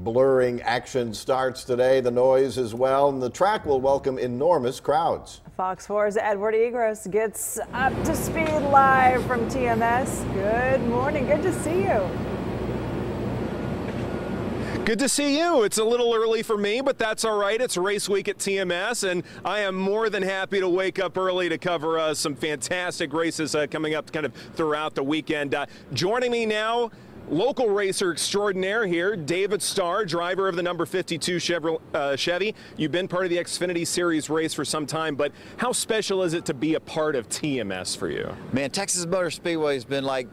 blurring action starts today, the noise as well, and the track will welcome enormous crowds. Fox 4's Edward Egros gets up to speed live from TMS. Good morning, good to see you. Good to see you. It's a little early for me, but that's all right. It's race week at TMS, and I am more than happy to wake up early to cover some fantastic races coming up kind of throughout the weekend. Joining me now, local racer extraordinaire here, David Starr, driver of the number 52 Chevy. You've been part of the Xfinity Series race for some time, but how special is it to be a part of TMS for you? Man, Texas Motor Speedway has been like,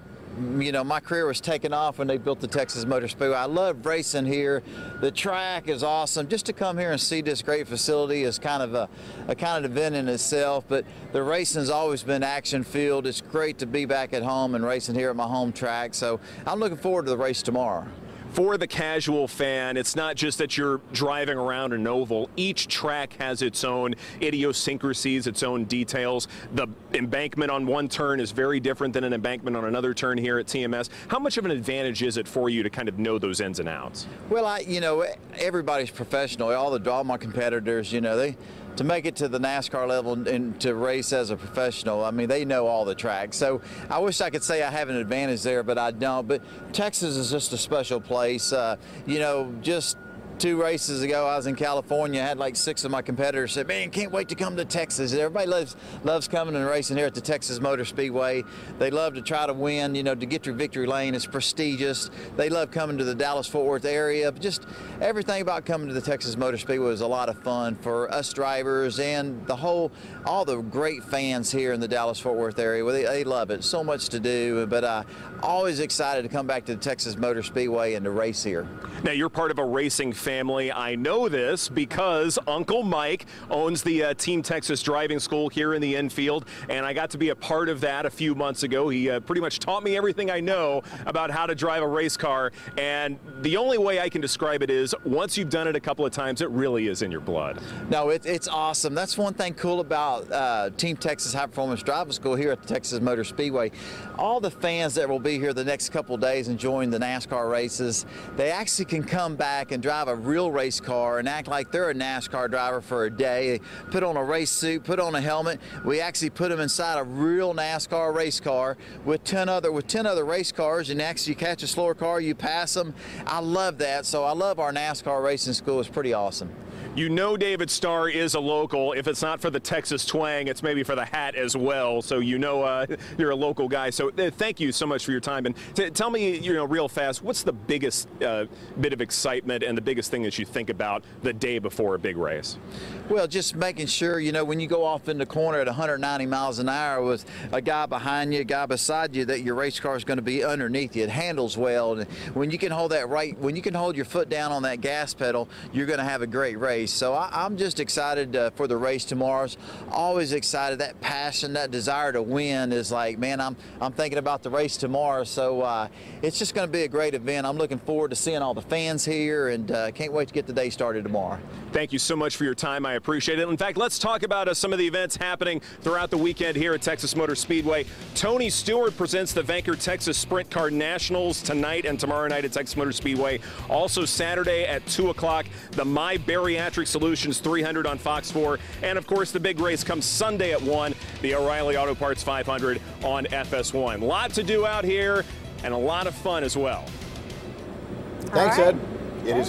you know, my career was taken off when they built the Texas Motor Speedway. I love racing here. The track is awesome. Just to come here and see this great facility is kind of a kind of event in itself, but the racing has always been action-filled. It's great to be back at home and racing here at my home track, so I'm looking forward to the race tomorrow. For the casual fan, it's not just that you're driving around an oval. Each track has its own idiosyncrasies, its own details. The embankment on one turn is very different than an embankment on another turn here at TMS. How much of an advantage is it for you to kind of know those ins and outs? Well, you know, everybody's professional. All my competitors, you know, to make it to the NASCAR level and to race as a professional, I mean, they know all the tracks. So I wish I could say I have an advantage there, but I don't. But Texas is just a special place. You know, just 2 races ago, I was in California. I had like 6 of my competitors said, "Man, can't wait to come to Texas." Everybody loves coming and racing here at the Texas Motor Speedway. They love to try to win, you know, to get through victory lane. It's prestigious. They love coming to the Dallas-Fort Worth area. But just everything about coming to the Texas Motor Speedway is a lot of fun for us drivers and all the great fans here in the Dallas-Fort Worth area. Well, they love it. So much to do, but always excited to come back to the Texas Motor Speedway and to race here. Now, you're part of a racing family. I know this because Uncle Mike owns the Team Texas Driving School here in the infield, and I got to be a part of that a few months ago. He pretty much taught me everything I know about how to drive a race car, and the only way I can describe it is once you've done it a couple of times, it really is in your blood. No, it's awesome. That's one thing cool about Team Texas High Performance Driving School here at the Texas Motor Speedway. All the fans that will be here the next couple of days enjoying the NASCAR races, they actually can come back and drive a real race car and act like they're a NASCAR driver for a day. They put on a race suit, put on a helmet. We actually put them inside a real NASCAR race car with 10 other race cars, and actually you catch a slower car, you pass them. I love that, so I love our NASCAR racing school. It's pretty awesome. You know David Starr is a local. If it's not for the Texas twang, it's maybe for the hat as well. So you know you're a local guy. So thank you so much for your time. And tell me, you know, real fast, what's the biggest bit of excitement and the biggest thing that you think about the day before a big race? Well, just making sure, you know, when you go off in the corner at 190 miles an hour with a guy behind you, a guy beside you, that your race car is going to be underneath you. It handles well. And when you can hold when you can hold your foot down on that gas pedal, you're going to have a great race. So I'm just excited for the race tomorrow. Always excited. That passion, that desire to win is like, man, I'm thinking about the race tomorrow. So it's just going to be a great event. I'm looking forward to seeing all the fans here, and can't wait to get the day started tomorrow. Thank you so much for your time. I appreciate it. In fact, let's talk about some of the events happening throughout the weekend here at Texas Motor Speedway. Tony Stewart presents the Vanker Texas Sprint Car Nationals tonight and tomorrow night at Texas Motor Speedway. Also Saturday at 2 o'clock, the My Bariatric Solutions 300 on Fox 4. And of course, the big race comes Sunday at 1, the O'Reilly Auto Parts 500 on FS1. A lot to do out here and a lot of fun as well. Thanks, Ed. It is